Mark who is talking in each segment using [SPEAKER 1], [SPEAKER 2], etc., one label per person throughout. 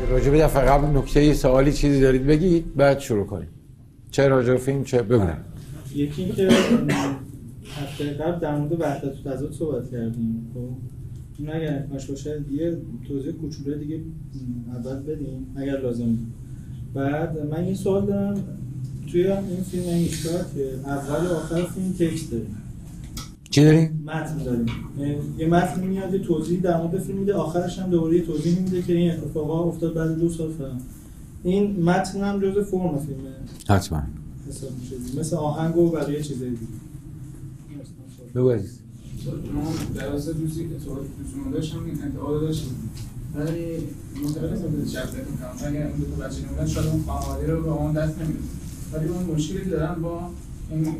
[SPEAKER 1] راجع به دفعه قبل نکته سوالی چیزی دارید بگید بعد شروع کنیم. چه راجع به فیلم چه بگم.
[SPEAKER 2] یکی این که هفته قبل در مورد وحدت و تضاد صحبت کردیم. خب این اگر نکاش باشه یه توضیح کوچولو دیگه اول بدیم اگر لازم. بعد من این سوال دارم، توی این فیلم ایشکار که اول و آخر فیلم تکست داریم.
[SPEAKER 1] چی داریم؟
[SPEAKER 2] متن داریم. یه متن میاد یه توضیح در مورد فیلم میده، آخرش هم دوباره یه توضیح میده که این اتفاقا افتاد بعد 2 سال فلان. این متن هم جزء فرم فیلمه.
[SPEAKER 1] حتما.
[SPEAKER 2] حساب میشه مثل آهنگ و بقیه چیزای دیگه.
[SPEAKER 1] بگو عزیز.
[SPEAKER 3] ما در واسه دوستی دوستمون داشتم این انتقاد داشتیم. ولی متوجه شدم شرط میکنم اگر اون دو تا بچه نمیدن شاید اون خانواده رو به اون دست نمیده. ولی اون مشکلی دارن با این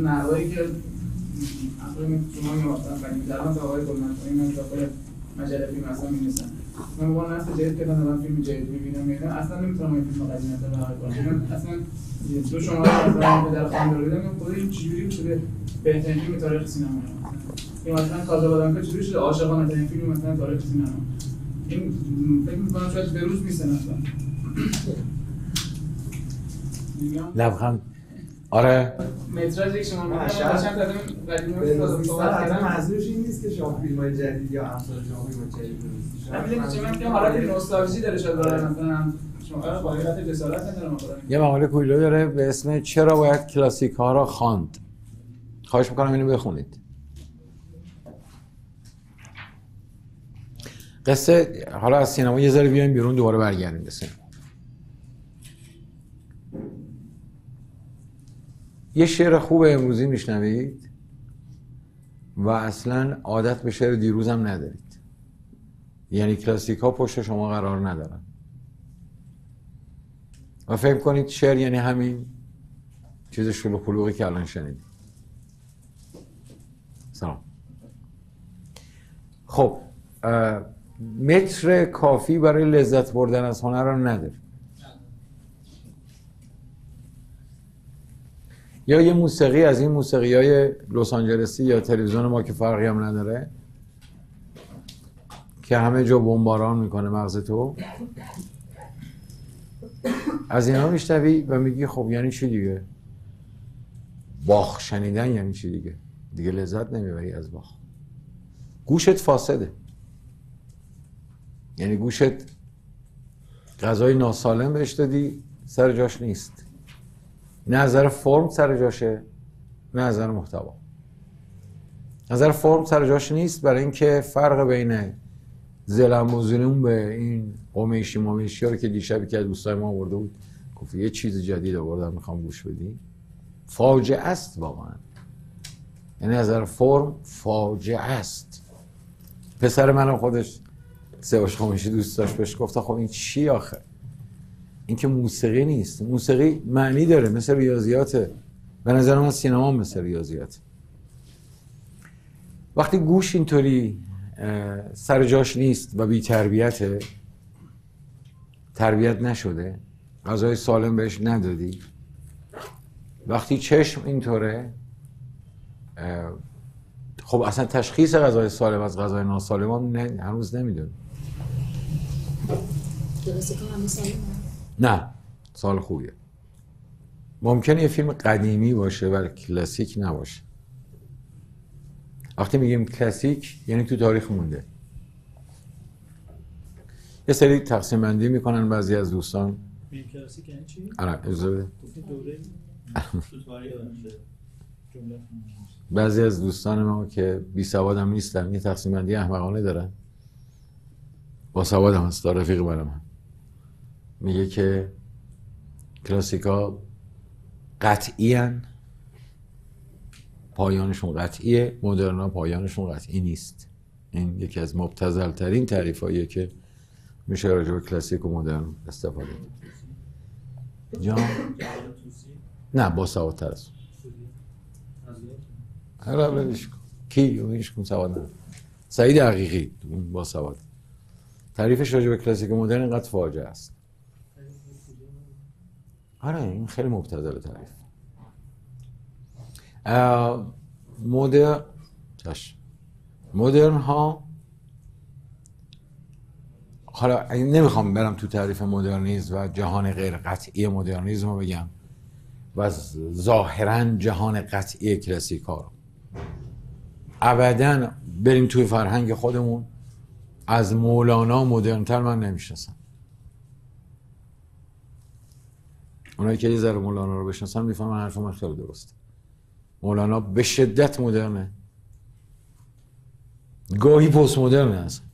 [SPEAKER 3] نحوهی که اصلا شما می‌واسطن ولی در واقع آقای گلمطلبی من داخل مجله فیلم اصلا می‌نویسن. من با نفس جدید که من فیلم جدید می‌بینم اصلا نمی‌تونم این فیلم قدیمی رو ببینم. اصلا تو شما مثلا در خانواده میگم خود این چجوری شده بهترین فیلم تاریخ سینما. این مثلا کازابلانکا چجوری شده عاشقانه ترین فیلم مثلا تاریخ سینما. این فکر می‌کنم شاید به روز نیست اصلا.
[SPEAKER 1] لبخند. آره
[SPEAKER 3] متراژ یک شما میگم چند تا قدیمی
[SPEAKER 4] رو صحبت کردم. منظورش این نیست که شما فیلم‌های جدید یا امثال شما فیلم‌های جدید ببینید.
[SPEAKER 3] همین چه من میگم حالت نوستالژی داره شاید برای مثلا شما با حالت جسارت نداره مثلا.
[SPEAKER 1] یه مقاله کویلو داره به اسم چرا باید کلاسیک ها را خواند. خواهش می‌کنم اینو بخونید. قصه حالا از سینما یه ذره بیایم بیرون دوباره برگردیم به سینما. یه شعر خوب امروزی میشنوید و اصلا عادت به شعر دیروز هم ندارید. یعنی کلاسیک ها پشت شما قرار ندارن و فکر کنید شعر یعنی همین چیز شلوغ پلوغی که الان شنیدید. سلام. خب متر کافی برای لذت بردن از هنر رو نداره. یا یه موسیقی از این موسیقی‌های لس آنجلسی یا تلویزیون ما که فرقی هم نداره که همه جا بمباران میکنه مغز تو، از اینا میشنوی و میگی خب یعنی چی دیگه؟ باخ شنیدن یعنی چی دیگه؟ دیگه لذت نمیبری از باخ. گوشت فاسده، یعنی گوشت غذای ناسالم بهش دادی سر جاش نیست. نظر فرم سر جاشه، نظر محتوا. نظر فرم سر جاش نیست برای اینکه فرق بین زلموزنون به این قمیشی مامیشی ها رو که دیشبی که دوستای ما آورده بود گفت یه چیز جدید آوردم میخوام گوش بدی، فاجعه است واقعا. یعنی نظر فرم فاجعه است. پسر منم خودش سیاوش خامشی دوست داشت، بهش گفت خب این چی آخه؟ این که موسیقی نیست. موسیقی معنی داره، مثل ریاضیاته. به نظر من سینما مثل ریاضیاته. وقتی گوش اینطوری سر جاش نیست و بی تربیته، تربیت نشده، غذای سالم بهش ندادی، وقتی چشم اینطوره، خب اصلا تشخیص غذای سالم از غذای ناسالم هم هنوز نمیدونی.
[SPEAKER 5] کلاسیک ها همه سالمه؟
[SPEAKER 1] نه، سال خوبیه. ممکنه یه فیلم قدیمی باشه ولی کلاسیک نباشه. وقتی میگیم کلاسیک یعنی تو تاریخ مونده. یه سری تقسیم بندی میکنن بعضی از دوستان.
[SPEAKER 2] فیلم کلاسیک یعنی چی؟
[SPEAKER 1] آره اجازه بده.
[SPEAKER 2] دوره تو تاریخ جمله.
[SPEAKER 1] بعضی از دوستان ما که بی سواد هم نیستن یه تقسیم بندی احمقانه دارن. با سواد هم هست، رفیق من میگه که کلاسیکا قطعی هن، پایانشون قطعیه، مدرنا پایانشون قطعی نیست. این یکی از مبتذل ترین تعریف هاییه که میشه راجع به کلاسیک و مدرن استفاده کرد. جان؟ نه با سواد تر است. حالا بلش کن. کی؟ اونیش کن سواد نداره. سعید حقیقی اون با سواد. تعریفش راجع به کلاسیک و مدرن اینقدر فاجعه است. آره این خیلی مبتذل تعریف. مدرن ها حالا نمیخوام برم تو تعریف مدرنیسم و جهان غیر قطعی مدرنیسم رو بگم و ظاهرا جهان قطعی کلاسیکا رو. ابداً بریم توی فرهنگ خودمون، از مولانا مدرن‌تر من نمیشناسم. اونایی که یه ذره مولانا رو بشناسن میفهمن حرف من خیلی درسته. مولانا به شدت مدرنه، گاهی پست مدرنه. اصلا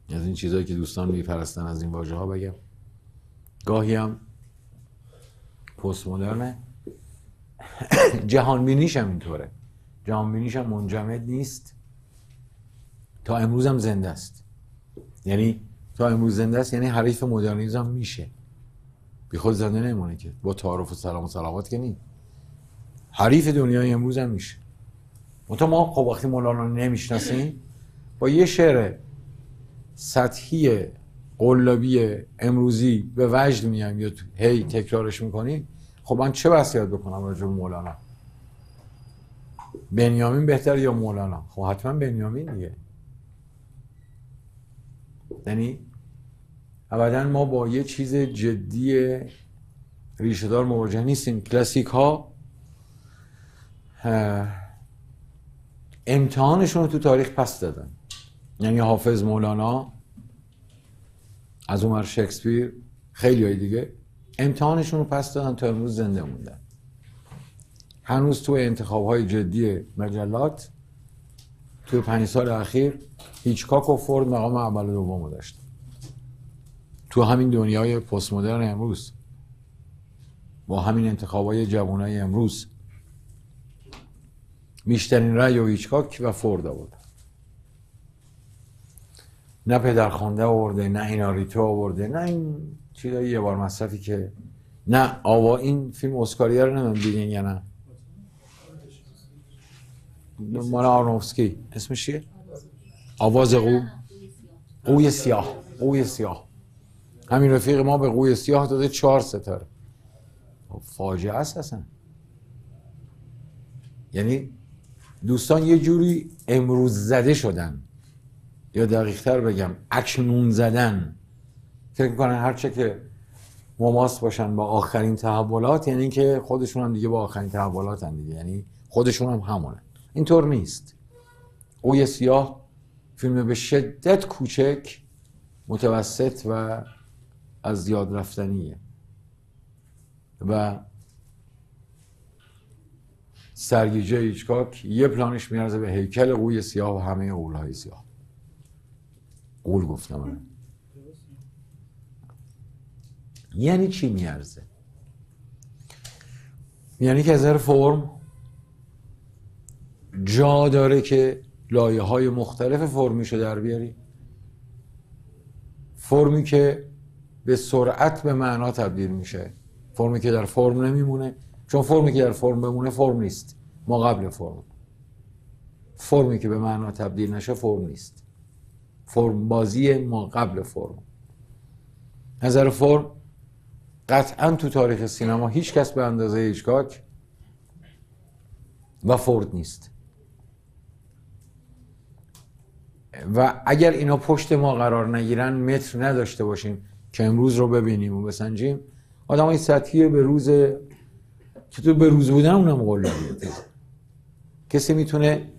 [SPEAKER 1] از این چیزایی که دوستان میپرستن از این واژه ها بگم، گاهی هم پست مدرنه. جهان بینیش هم اینطوره، جهان بینیش هم منجمد نیست، تا امروز هم زنده است. یعنی تا امروز زنده است، یعنی حریف مدرنیسم میشه، بی خود زنده نمونه که با تعارف و سلام و صلوات که نی، حریف دنیای امروز هم میشه. منتها ما خب وقتی مولانا نمیشناسیم، با یه شعر سطحی قلابی امروزی به وجد میایم یا هی تکرارش میکنیم، خب من چه وصیت بکنم راجع به مولانا؟ بنیامین بهتر یا مولانا؟ خب حتما بنیامین دیگه. یعنی ابدا ما با یه چیز جدی ریشه دار مواجه نیستیم. کلاسیک ها امتحانشون رو تو تاریخ پس دادن. یعنی حافظ، مولانا، از اونور شکسپیر، خیلی های دیگه امتحانشون رو پس دادن تا امروز زنده موندن. هنوز تو انتخاب‌های جدی مجلات تو 5 سال اخیر هیچکاک و فورد مقام اول و دوم داشتن. تو همین دنیای پست مدرن امروز با همین انتخاب‌های جوانای امروز بیشترین رأی و هیچکاک و فورد آورد. نه پدرخوانده آورده، نه ایناریتو آورده، نه این چیزای یه بار مصرفی که نه این فیلم اسکاریه رو نمیدونم دیدین یا نه؟ مال آرنوفسکی، اسمش چیه؟ آواز قوی سیاه. همین رفیق ما به قوی سیاه داده 4 ستاره. فاجعه است اصلا. یعنی دوستان یه جوری امروز زده شدن، یا دقیق‌تر بگم اکنون زدن. فکر می‌کنن هرچه که مماس باشن با آخرین تحولات، یعنی اینکه خودشون هم دیگه با آخرین تحولاتن دیگه، یعنی خودشون هم همونن. اینطور نیست. قوی سیاه فیلم به شدت کوچک، متوسط و از یاد رفتنیه و سرگیجه هیچکاک یه پلانش میارزه به هیکل قوی سیاه و همه غول‌های سیاه. غول گفتم من. یعنی چی میارزه؟ یعنی که از نظر فرم جا داره که لایه‌های مختلف فرمیشو در بیاری. فرمی که به سرعت به معنا تبدیل میشه، فرمی که در فرم نمیمونه، چون فرمی که در فرم بمونه فرم نیست، ما قبل فرم. فرمی که به معنا تبدیل نشه فرم نیست، فرم بازی ما قبل فرم. نظر فرم قطعا تو تاریخ سینما هیچ کس به اندازه هیچکاک و فورد نیست. و اگر اینا پشت ما قرار نگیرن، متر نداشته باشیم که امروز رو ببینیم و بسنجیم، آدمای سطحی به روز چطور به روز بودن اونم قلابیه. کسی میتونه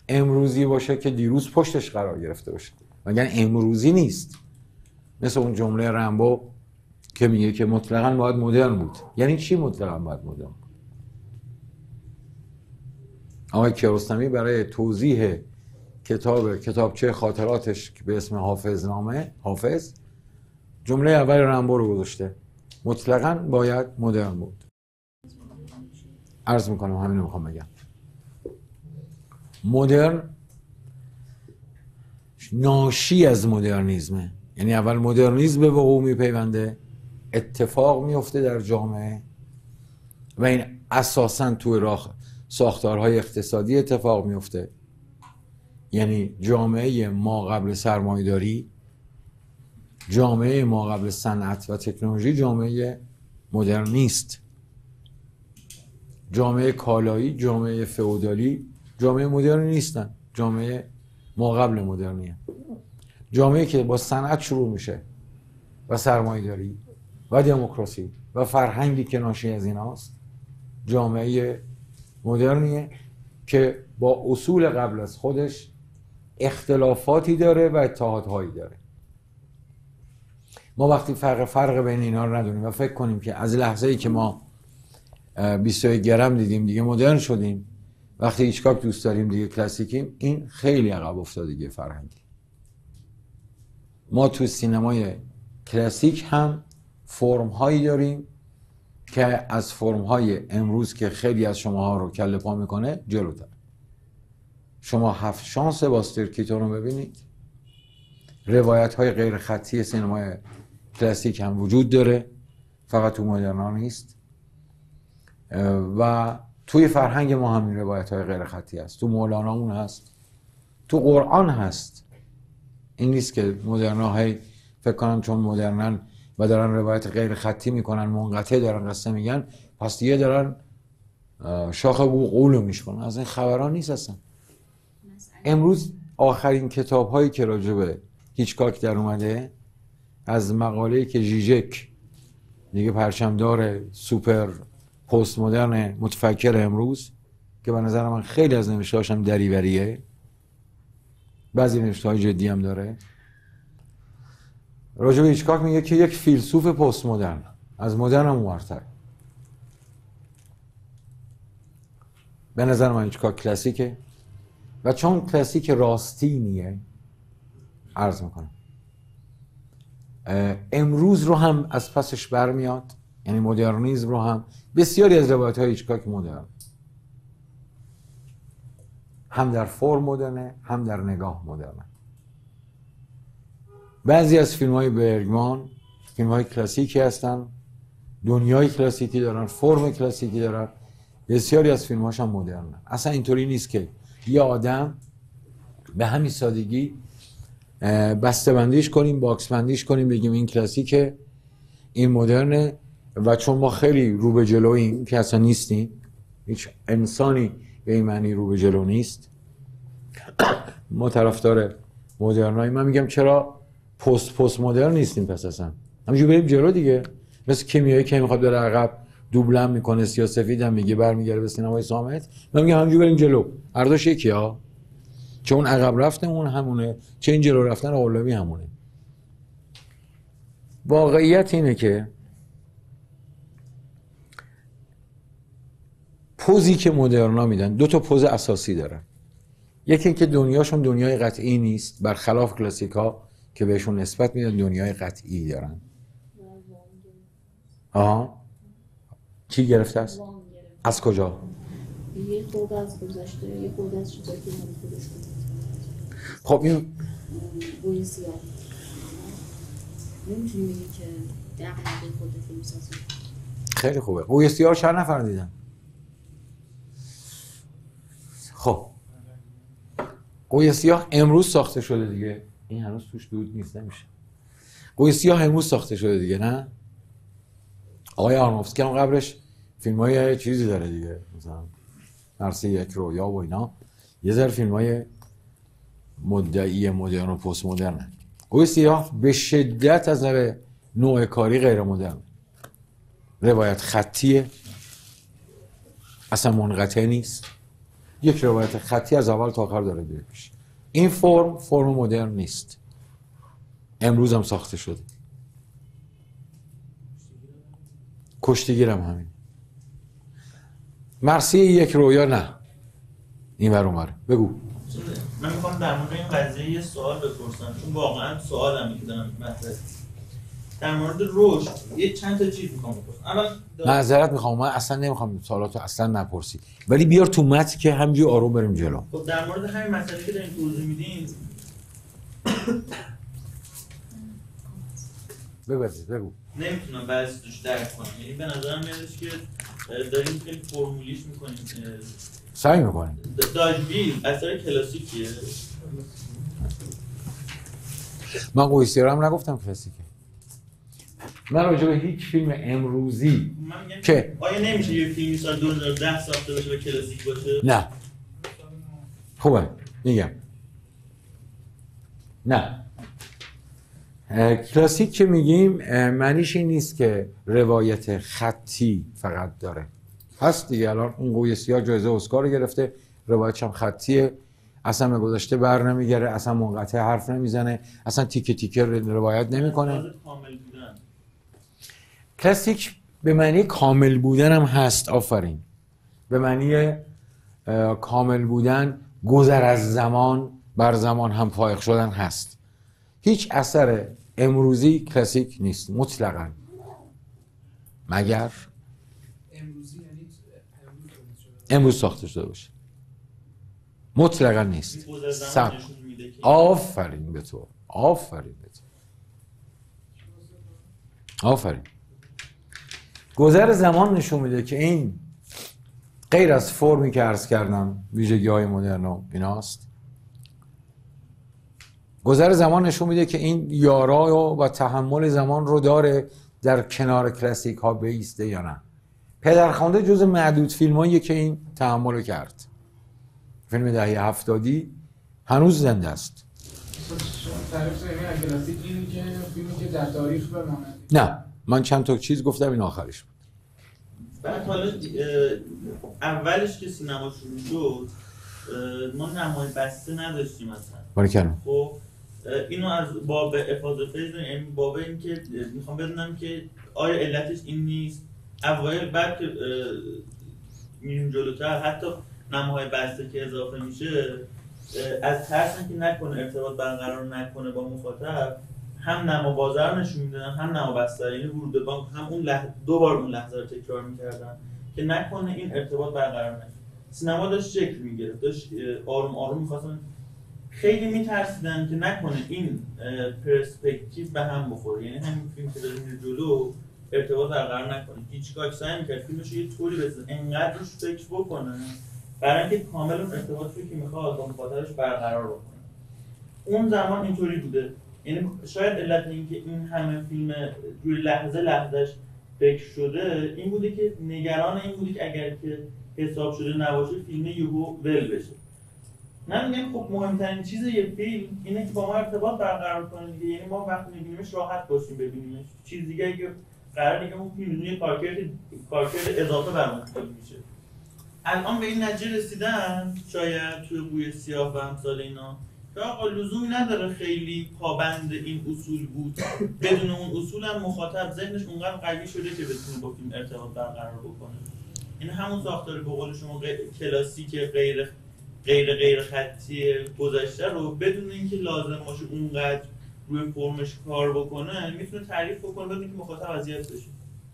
[SPEAKER 1] امروزی باشه که دیروز پشتش قرار گرفته باشه، مگر امروزی نیست. مثل اون جمله رمبو که میگه که مطلقاً باید مدرن بود. یعنی چی مطلقاً باید مدرن بود؟ آقای کیارستمی برای توضیح کتابچه خاطراتش به اسم حافظ جمله اول رمبو رو گذاشته، مطلقاً باید مدرن بود. عرض میکنم همین رو میخوام بگم. مدرن ناشی از مدرنیزمه. یعنی اول مدرنیزم به وقوع میپیونده، اتفاق میفته در جامعه و این اساساً توی ساختارهای اقتصادی اتفاق میفته. یعنی جامعه ما قبل سرمایه‌داری، جامعه ما قبل صنعت و تکنولوژی جامعه مدرن نیست. جامعه کالایی، جامعه فئودالی جامعه مدرن نیستن، جامعه ما قبل مدرنیه. جامعه‌ای که با صنعت شروع میشه و سرمایه‌داری و دموکراسی و فرهنگی که ناشی از ایناست، جامعه مدرنیه که با اصول قبل از خودش اختلافاتی داره و اتحادهایی داره. ما وقتی فرق بین اینا رو ندونیم و فکر کنیم که از لحظه‌ای که ما 21 گرم دیدیم دیگه مدرن شدیم، وقتی هیچکاک دوست داریم دیگه کلاسیکیم، این خیلی عقب افتادگی فرهنگی. ما تو سینمای کلاسیک هم فرم هایی داریم که از فرم های امروز که خیلی از شماها رو کله پا میکنه جلوتر. شما 7 شانس باستر کیتون رو ببینید. روایت های غیر خطی سینمای کلاسیک هم وجود داره، فقط تو مدرنا نیست. و توی فرهنگ ما هم این روایت های غیر خطی هست. تو مولانامون هست، تو قرآن هست. این نیست که مدرناهای فکر کنن چون مدرنن و دارن روایت غیر خطی میکنن، منقطع دارن قصه میگن، پس دیگه دارن شاخ قولو میشکنن. از این خبران نیست اصلا. امروز آخرین کتاب هایی که راجع به هیچکاک در اومده، از مقاله‌ای که ژیژک دیگه پرچمدار سوپر پست مدرن متفکر امروز، که به نظر من خیلی از نوشته‌هاش هم دریوریه، بعضی نوشته‌های جدی هم داره، راجع به هیچکاک میگه که یک فیلسوف پست مدرن، از مدرن هم اونورتر. به نظر من هیچکاک کلاسیکه و چون کلاسیک راستینیه، عرض میکنم امروز رو هم از پسش برمیاد. یعنی مدرنیسم رو هم بسیاری از روایت‌های هیچکاک مدرن، هم در فرم مدرنه هم در نگاه مدرنه. بعضی از فیلم‌های برگمان فیلم‌های کلاسیکی هستن، دنیای کلاسیکی دارن، فرم کلاسیکی دارن. بسیاری از فیلم‌هاش هم مدرنه. اصلا اینطوری نیست که یه آدم به همین سادگی بسته‌بندیش کنیم، باکس بندیش کنیم، بگیم این کلاسیکه، این مدرنه. و چون ما خیلی رو به جلوییم که اصلا نیستیم، هیچ انسانی به این معنی رو به جلو نیست، ما طرفدار مدرنایی. من میگم چرا پست مدرن نیستیم پس اصلا، همینجوری بریم جلو دیگه. مثل کیمیایی که میخواد بره عقب دوبلم میکنه، سیاه‌سفید هم میگه برمیگره به سینمای صامت. من میگم همینجوری بریم جلو، ارداش یکی ها، چون عقب رفتمون همونه، چه این جلو رفتن اولوی همونه. واقعیت اینه که پوزی که مدرنا میدن 2 تا پوز اساسی دارن. یکی که دنیاشون دنیای قطعی نیست، برخلاف کلاسیکا که بهشون نسبت میدن دنیای قطعی دارن. چی گرفته است؟ از کجا؟
[SPEAKER 5] یه خود از گذشته، یه خود از چیزایی که من خودش کنم.
[SPEAKER 1] خب این
[SPEAKER 5] بوی سیاه نمیتونی بگی که دقیقه خود فیلم سازی.
[SPEAKER 1] خیلی خوبه. بوی سیاه چند نفر دیدن؟ خب قوی سیاه امروز ساخته شده دیگه. این هنوز توش دود نیست، نمیشه. قوی سیاه امروز ساخته شده دیگه، نه؟ آقای آرنوفسکی هم قبلش فیلم‌های چیزی داره دیگه، مثلا مرسی یک رویا و اینا، یه ذره فیلم‌های مدعی مدرن و پست مدرن. قوی سیاه به شدت از نظر نوع کاری غیر مدرن، روایت خطیه، اصلا منقطع نیست، یک روایت خطی از اول تا آخر داره میره پیش. این فرم مدرن نیست، امروز هم ساخته شده. کشتیگیر هم همین. مرسی یک رویا نه، این ور اونوره. بگو.
[SPEAKER 6] من میخوام در مورد این قضیه یه سوال بپرسم، چون واقعا سوالم میدونم مطرح در مورد رشد یه چند تا چیز میخوام بپرسم. اول
[SPEAKER 1] معذرت میخوام، من اصلا نمیخوام سوالاتو اصلا نپرسی، ولی بیار تو متن که همینجوری آروم بریم جلو.
[SPEAKER 6] خب در مورد همین مسئله که دارین توضیح میدین
[SPEAKER 1] بگو.
[SPEAKER 6] نمیتونم بعضی توش درک کنم. یعنی به نظرم میادش که داریم خیلی فرمولیش میکنیم.
[SPEAKER 1] سعی میکنیم.
[SPEAKER 6] داژبیل اثر کلاسیکیه.
[SPEAKER 1] من قوی سیاه هم نگفتم کلاسیکه. من راجع به هیچ فیلم امروزی که
[SPEAKER 6] آیا نمیشه یه فیلمی سال 2010 ساخته باشه و کلاسیک باشه؟
[SPEAKER 1] نه. خوبه میگم نه. کلاسیک که میگیم معنیش این نیست که روایت خطی فقط داره. هست دیگه، الان اون قوی سیاه جایزه اسکار رو گرفته، روایتش هم خطیه، اصلا به گذشته بر نمیگره، اصلا منقطع حرف نمیزنه، اصلا تیکه تیکه روایت نمیکنه. کلاسیک به معنی کامل بودن هم هست. آفرین. به معنی کامل بودن، گذر از زمان بر زمان هم فائق شدن هست. هیچ اثر امروزی کلاسیک نیست مطلقاً، مگر
[SPEAKER 3] امروزی یعنی
[SPEAKER 1] امروز ساخته شده باشه. مطلقاً نیست. آفرین به تو، آفرین به تو، آفرین. گذر زمان نشون میده که این غیر از فرمی که عرض کردم ویژگی‌های مدرن و ایناست. گذر زمان نشون میده که این یارا و تحمل زمان رو داره در کنار کلاسیک ها بیسته یا نه. پدرخوانده جز معدود فیلماییه که این تحمل رو کرد. فیلم دهه 70 هنوز زنده است.
[SPEAKER 3] تعریف کنید کلاسیک اینی که فیلمی که در تاریخ بمونه.
[SPEAKER 1] نه، من چند تا چیز گفتم، این آخرش بود.
[SPEAKER 6] بعد حالا اولش که سینما شروع شد ما نمای بسته نداشتیم اصلا.
[SPEAKER 1] باریکلا.
[SPEAKER 6] خب اینو از باب افاضه فیض داریم، باب این که میخوام بدونم که آیا علتش این نیست اوایل بعد که میریم جلوتر حتی نماهای بسته که اضافه میشه از ترس که نکنه ارتباط برقرار نکنه با مخاطب، هم نما بازار نشون میدادن هم نما بسته، یعنی ورود به بانک هم اون دو بار اون لحظه رو تکرار میکردن که نکنه این ارتباط برقرار نشه. سینما داشت شکل میگرفت، داشت آروم آروم میخواستن، خیلی میترسیدن که نکنه این پرسپکتیو به هم بخوره، یعنی همین فیلم که داره میره جلو ارتباط برقرار نکنه. هیچکاک سعی میکرد فیلمش یه طوری بزنه انقدر روش فکر بکنه برای اینکه کامل اون ارتباطی که میخواد با مخاطبش برقرار بکنه. اون زمان اینطوری بوده، یعنی شاید علت اینکه این همه فیلم روی لحظهش فکر شده این بوده که نگران این بوده که اگر که حساب شده نباشه فیلم یهو ول بشه. من میگم خب مهمترین چیز یه فیلم اینه که با ما ارتباط برقرار کنه دیگه، یعنی ما وقتی میبینیمش راحت باشیم ببینیمش. چیز دیگه اگه قراره که اون فیلم یه کارکرد اضافه برامون میشه. الان به این نتیجه رسیدن شاید توی بوی سیاه و امثال اینا که آقا لزومی نداره خیلی پابند این اصول بود، بدون اون اصول هم مخاطب ذهنش اونقدر قوی شده که بتونه با فیلم ارتباط برقرار بکنه. این همون ساختار به قول شما کلاسیک غیر خطی گذشته رو بدون اینکه لازم باشه اونقدر روی فرمش کار بکنه میتونه تعریف بکنه بدون اینکه مخاطب اذیت بشه.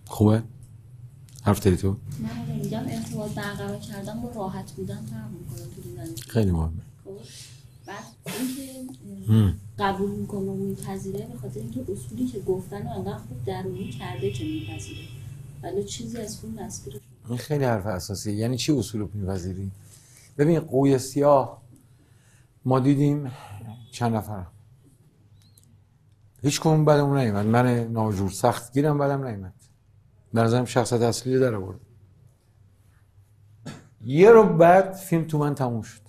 [SPEAKER 1] خوبه؟ حرف داری تو؟
[SPEAKER 5] من میگم ارتباط برقرار کردن با راحت بودن فرق میکنه تو دیدن.
[SPEAKER 1] خیلی مهمه.
[SPEAKER 5] بعد اینکه قبول میکنه و میپذیره به خاطر اینکه اصولی که گفتن و انقدر خوب درونی کرده که میپذیره، ولی چیزی از اون دستگیرش.
[SPEAKER 1] این خیلی حرف اساسیه. یعنی چی اصول رو میپذیری؟ ببین قوی سیاه ما دیدیم چند نفر، هیچ کدوم بدمون نیومد. من ناجور سخت گیرم بدم نیومد، به نظرم شخصیت اصلی در آورد. یه رو بعد فیلم تو من تموم شد.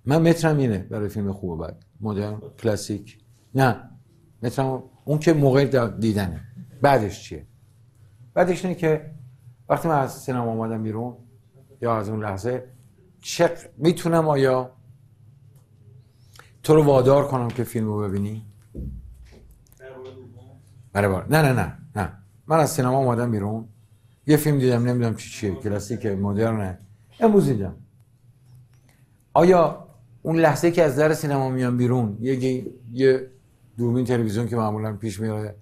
[SPEAKER 1] من مترم اینه برای فیلم خوبه بعد مدرن کلاسیک، نه مترم اون که موقع دیدنه. بعدش چیه؟ بعدش اینه که وقتی من از سینما اومدم بیرون یا از اون لحظه میتونم آیا تو رو وادار کنم که فیلم رو ببینی؟ نه من از سینما اومدم بیرون یه فیلم دیدم، نمیدونم چیه، کلاسیک مدرنه، امروز دیدم. آیا اون لحظه که از در سینما میام بیرون یه دوربین تلویزیون که معمولا پیش میاد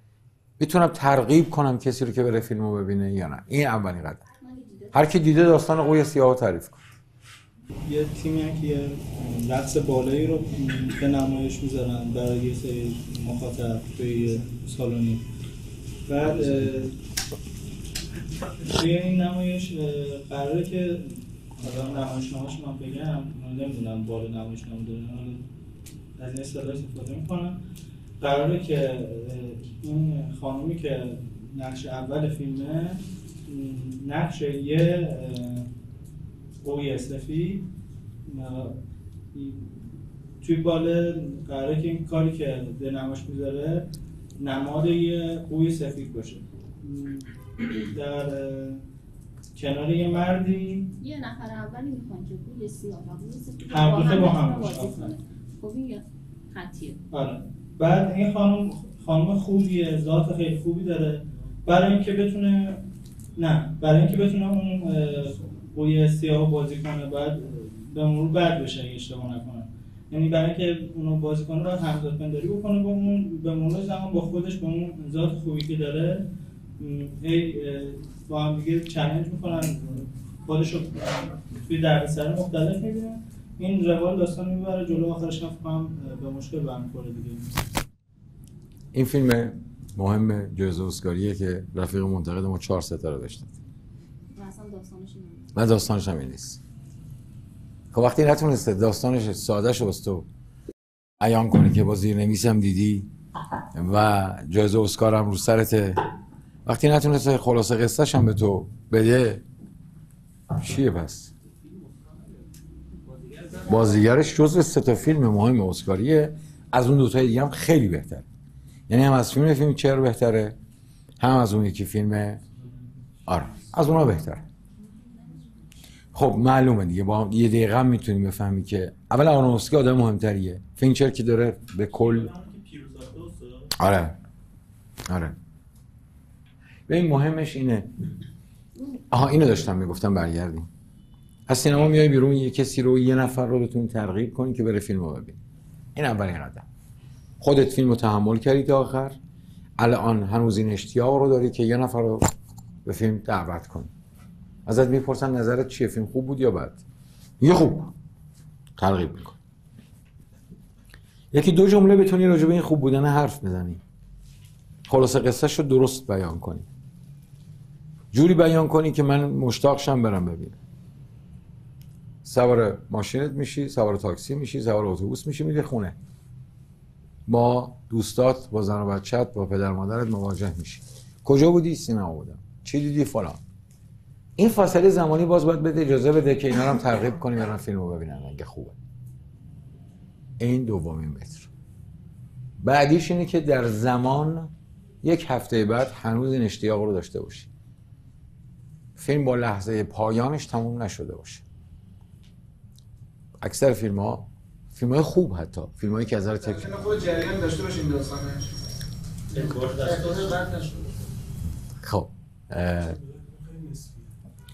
[SPEAKER 1] میتونم ترغیب کنم کسی رو که بره فیلمو ببینه یا نه؟ این اولین قدم. هر کی دیده داستان قوی سیاه تعریف کن.
[SPEAKER 2] یه تیمی که یه رقص بالایی رو به نمایش میذارن برای یه سری مخاطب توی سالونی. بعد توی این نمایش قراره که حالا نمایشنامه‌اش من بگم، من نمیدونم بالا نمایشنامه دارن، از این اصطلاح استفاده میکنم. قراره که این خانومی که نقش اول فیلمه نقش یه قوی سفید توی بال قراره که این کاری که به نمایش میذاره نماد یه قوی سفید باشه. در کنار یه مردی
[SPEAKER 5] یه نفر اولی میخوان که قوی سیاه و قوی سفید
[SPEAKER 2] هم با هم
[SPEAKER 5] بازی کنه. خب این خطیه.
[SPEAKER 2] آره. بعد این خانم خوبیه، ذات خیلی خوبی داره. برای اینکه بتونه اون قوی سیاه بازی کنه بعد به مرور بد بشه اگه اشتباه نکنه. یعنی برای اینکه اونو بازی کنه باید همزاد پنداری بکنه با اون، به مرور زمان با خودش با اون ذات خوبی که داره با هم دیگه چالش میکنن، خودشو توی دردسر مختلف میبینن. این روال داستان میبره جلو، آخرش هم به مشکل برمیخوره دیگه.
[SPEAKER 1] این فیلم مهم جایزه اسکاریه که رفیق منتقد ما 4 ستاره داشته.
[SPEAKER 5] و
[SPEAKER 1] داستانش هم این نیست. خب وقتی نتونسته داستانش ساده‌شو واسه تو بیان کنی که با زیرنویس هم دیدی و جایزه اسکار هم رو سرته، وقتی نتونسته خلاصه قصه‌ش هم به تو بده، چیه پس؟ بازیگرش جزو 3 تا فیلم مهم اسکاریه، از اون 2 تای دیگه هم خیلی بهتره. یعنی هم از فیلم چر بهتره، هم از اون یکی فیلم از اونها بهتره. خب معلومه دیگه، با یه دقیقه هم میتونیم بفهمی که اول آرونوفسکی آدم مهمتریه، فینچر که داره به کل آره ببین مهمش اینه. اینو داشتم میگفتم برگردیم. از سینما میای بیرون، یه کسی رو، یه نفر رو بتونی ترغیب کنی که بره فیلمو ببین. این اولین قدم. خودت فیلمو تحمل کردی تا آخر، الان هنوز این اشتیاق رو داری که یه نفر رو به فیلم دعوت کنی. ازت میپرسن نظرت چیه، فیلم خوب بود یا بد؟ یه خوب ترغیب میکن. یکی 2 جمله بتونی راجع به این خوب بودن حرف بزنی، خلاصه قصه‌شو درست بیان کنی، جوری بیان کنی که من مشتاق شم برم ببینم. سوار ماشینت میشی، سوار تاکسی میشی، سوار اتوبوس میشی، میری خونه، با دوستات، با زن و بچه‌ت، با پدر مادرت مواجه میشی. کجا بودی؟ سینما بودم. چی دیدی؟ فلان. این فاصله زمانی باز باید بده اجازه بده که اینا رو هم ترغیب کنی برن فیلمو ببینن اگه خوبه. این دومین متر. بعدیش اینه که در زمان 1 هفته بعد هنوز این اشتیاق رو داشته باشی. فیلم با لحظه پایانش تموم نشده باشه. اکثر فیلم‌های خوب، حتی فیلم‌هایی که از نظر تکنیک
[SPEAKER 3] خود جریان داشته باشه این داستانش.
[SPEAKER 1] خب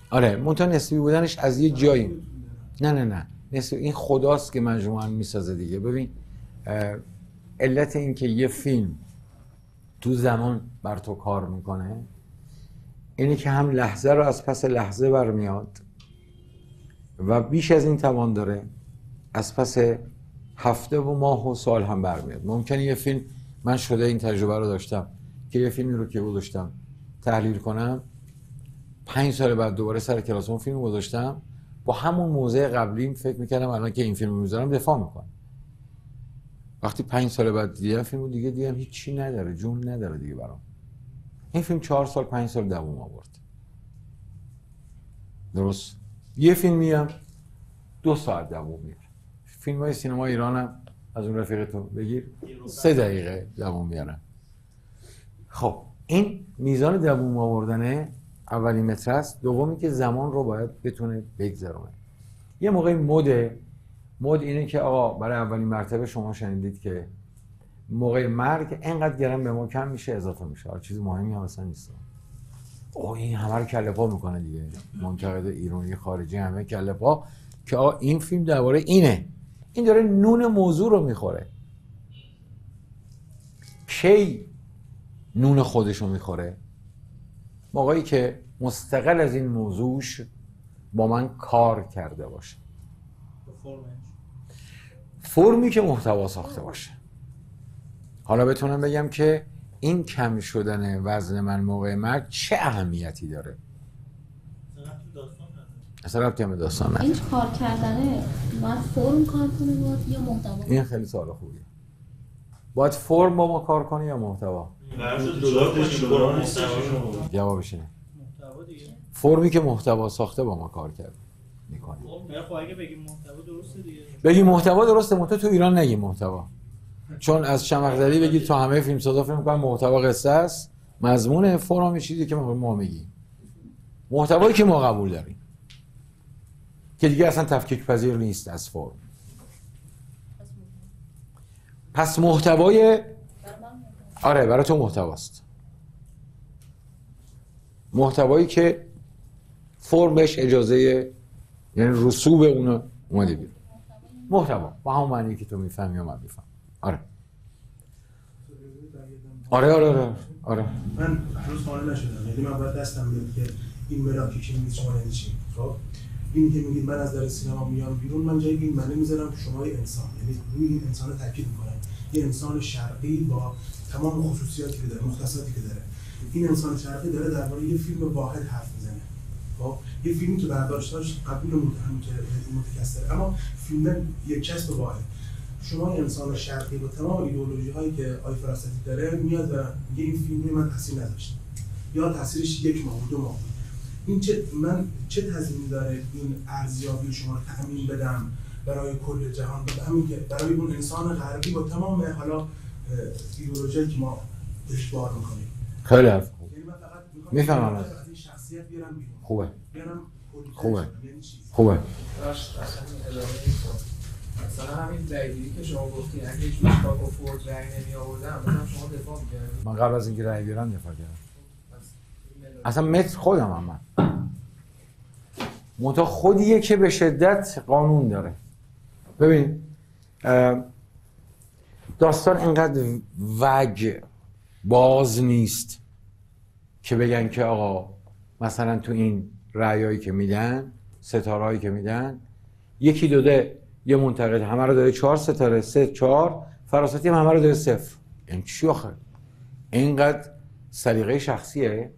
[SPEAKER 1] آره منتها نسبی بودنش از یه جایی. نه نسبی، این خداست که مجموعاً میسازه دیگه. ببین علت این که یه فیلم تو زمان بر تو کار میکنه اینه که هم لحظه رو از پس لحظه برمیاد و بیش از این توان داره از پس هفته و ماه و سال هم برمیاد. ممکنه یه فیلم، من شده این تجربه رو داشتم که یه فیلمی رو که گذاشتم تحلیل کنم، 5 سال بعد دوباره سر کلاس اون فیلم گذاشتم، با همون موضع قبلیم فکر میکردم الان که این فیلمو میذارم دفاع میکنم. وقتی 5 سال بعد دیدم فیلمو دیدم هیچ چی نداره، جون نداره دیگه برام. این فیلم 4 سال 5 سال دوام آورد. درست؟ یه فیلمی هم 2 ساعت دوام میاره. فیلم‌های سینما ایران هم از اون رفیق تو بگیر 3 دقیقه دوام میارن. خب این میزان دوام آوردنه اولین متر است. دومی که زمان رو باید بتونه بگذرونه. یه موقع مد اینه که آقا برای اولین مرتبه شما شنیدید که موقع مرگ اینقدر گرم به ما کم میشه اضافه میشه. هر چیز مهمی هم اصلا نیست. این همه رو کله پا میکنه دیگه. منتقد ایرانی خارجی همه کله پا که آقا این فیلم درباره اینه. این داره نون موضوع رو میخوره. کی نون خودش رو میخوره؟ موقعی که مستقل از این موضوعش با من کار کرده باشه. فرمی که محتوا ساخته باشه. حالا بتونم بگم که این کم شدن وزن من موقع مرگ چه اهمیتی داره؟ اصلا ربطی به داستان نداره.
[SPEAKER 5] این کار کردنه باید فرم کار کنه یا محتوا؟
[SPEAKER 1] این خیلی سوال خوبیه. باید فرم با ما کار کنه یا محتوا؟ جوابش اینه. فرمی که محتوا ساخته با ما کار کرده. میکنه.
[SPEAKER 2] خب اگه بگیم محتوا درسته دیگه.
[SPEAKER 1] بگی محتوا درسته، منتها تو ایران نگی محتوا. چون از شمقدری بگی تو همه فیلم سازا فکر می‌کنن محتوا قصه است، مضمون فرم چیزی که ما میگیم. محتوایی که ما قبول داریم که دیگه اصلا تفکیک پذیر نیست از فرم. پس محتوای آره برای تو محتواست. محتوایی که فرمش اجازه یعنی رسوب اونو اومده بیرون. محتوا با همون معنی که تو میفهمی و من میفهم. آره. آره.
[SPEAKER 7] من هنوز قانع نشدم. یعنی من باید دستم بیاد که این ملاکی که میگید شما یعنی چی؟ خب این که میگید من از در سینما میام بیرون، من جای این معنی میذارم که شما یه انسان، یعنی روی این انسان تاکید میکنم. یه انسان شرقی با تمام خصوصیاتی که داره، مختصاتی که داره. این انسان شرقی داره درباره یه فیلم واحد حرف میزنه. خب یه فیلمی که برداشتاش قبول متهم که متکثره، اما فیلم یک کسب واحد. شما انسان شرقی با تمام ایدئولوژی هایی که آی فراستی داره میاد و میگه این فیلم من تاثیر نداشت یا تاثیرش 1 ماه 2 ماه. این چه تضمینی داره این ارزیابی شما رو تأمین بدم برای کل جهان، به همین که برای اون انسان غربی با تمام حالا ایدئولوژی که ما اشتباه میکنیم.
[SPEAKER 1] خیلی حرف خوب.
[SPEAKER 7] یعنی من فقط
[SPEAKER 1] میفهمم
[SPEAKER 7] از این شخصیت بیارم بیرون.
[SPEAKER 1] خوبه.
[SPEAKER 7] خوبه.
[SPEAKER 4] مثلا همین رأیگیری که شما گفتین اگه هیچ مشتاق و فورد رأی نمی آوردن مثلا شما دفاع می‌کردین؟
[SPEAKER 1] من قبل از اینکه رأی بیارم دفاع کردم. اصلا متر خودم هم من منتها خودیه که به شدت قانون داره. ببین داستان اینقدر وج باز نیست که بگن که آقا مثلا تو این رأیایی که میدن، ستارهایی که میدن، یکی داده یه منتقد همه رو داده 4 ستاره 3 4 فراستی هم همه رو داده 0. این چی آخه؟ اینقدر سلیقه شخصیه؟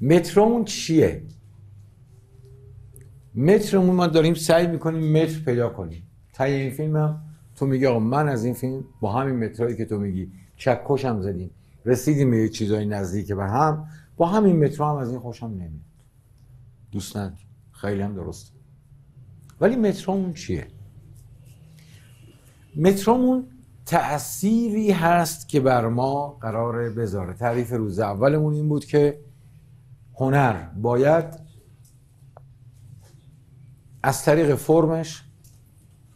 [SPEAKER 1] مترمون چیه؟ مترمون ما داریم سعی میکنیم متر پیدا کنیم. تا این فیلم هم تو میگی آقا من از این فیلم با همین مترایی که تو میگی چکش هم زدیم رسیدیم به یه چیزای نزدیک به هم، با همین متر هم از این خوشم نمیاد. دوست ندارم. خیلی هم درسته. ولی مترمون چیه؟ مترمون تأثیری هست که بر ما قراره بذاره. تعریف روز اولمون این بود که هنر باید از طریق فرمش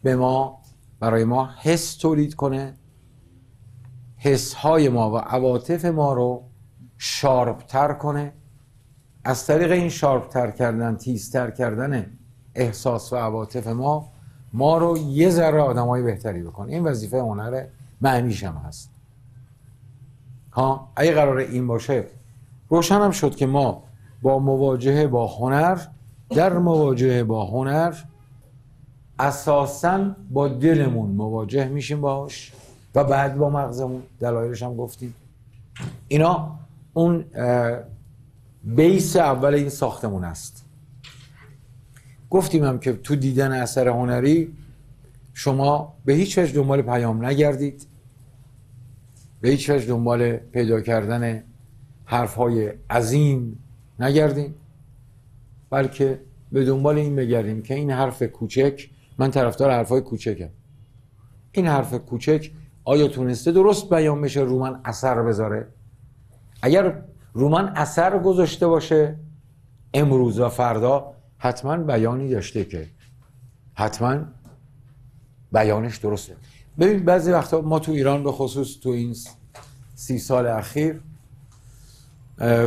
[SPEAKER 1] به ما برای ما حس تولید کنه، حسهای ما و عواطف ما رو شارپتر کنه، از طریق این شارپتر کردن، تیزتر کردن احساس و عواطف ما رو یه ذره آدمای بهتری بکنه. این وظیفه هنره، معنیش هم هست. اگه قراره این باشه، روشن هم شد که ما با مواجهه با هنر، در مواجهه با هنر اساساً با دلمون مواجه میشیم باش و بعد با مغزمون. دلایلش هم گفتیم. اینا اون بیس اول این ساختمون است. گفتیم هم که تو دیدن اثر هنری شما به هیچ وجه دنبال پیام نگردید، به هیچ وجه دنبال پیدا کردن حرفهای عظیم نگردیم، بلکه به دنبال این بگردیم که این حرف کوچک، من طرفدار حرفهای کوچکم، این حرف کوچک آیا تونسته درست بیان بشه، رو من اثر بذاره؟ اگر رو من اثر گذاشته باشه امروز و فردا، حتما بیانی داشته که حتما بیانش درسته. ببین بعضی وقتا ما تو ایران به خصوص تو این 30 سال اخیر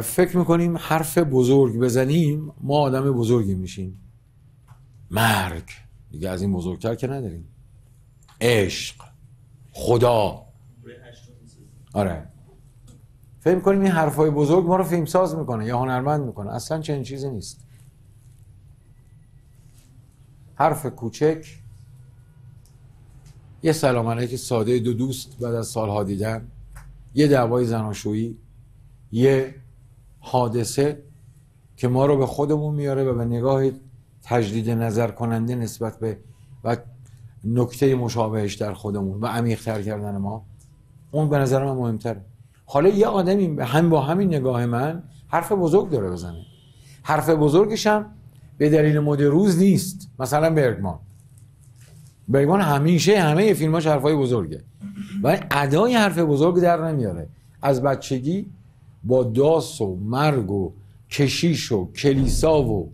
[SPEAKER 1] فکر میکنیم حرف بزرگ بزنیم ما آدم بزرگی میشیم. مرگ دیگه از این بزرگتر که نداریم. عشق، خدا. آره فکر میکنیم این حرفای بزرگ ما رو فیلمساز میکنه یا هنرمند میکنه. اصلا چنین چیزی نیست. حرف کوچک، یه سلام علیک ساده دو دوست بعد از سالها دیدن، یه دعوای زناشویی، یه حادثه که ما رو به خودمون میاره و به نگاه تجدید نظر کننده نسبت به و نکته مشابهش در خودمون و عمیق‌تر کردن ما، اون به نظر من مهمتره. حالا یه آدمی هم با همین نگاه من حرف بزرگ داره بزنه. حرف بزرگش هم به دلیل مد روز نیست. مثلا برگمان همیشه همه فیلماش حرفای بزرگه ولی ادای حرف بزرگ در نمیاره. از بچگی با داس و مرگ و کشیش و کلیسا و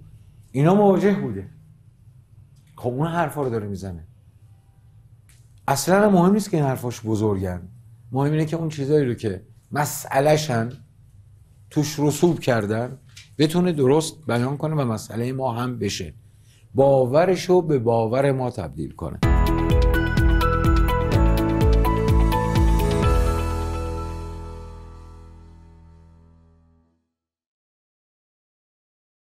[SPEAKER 1] اینا مواجه بوده. خب اون حرفا رو داره میزنه. اصلا مهم نیست که این حرفاش بزرگن، مهم اینه که اون چیزایی رو که مسئله‌شن توش رسوب کردن بتونه درست بیان کنه و مسئله ما هم بشه، باورشو به باور ما تبدیل کنه.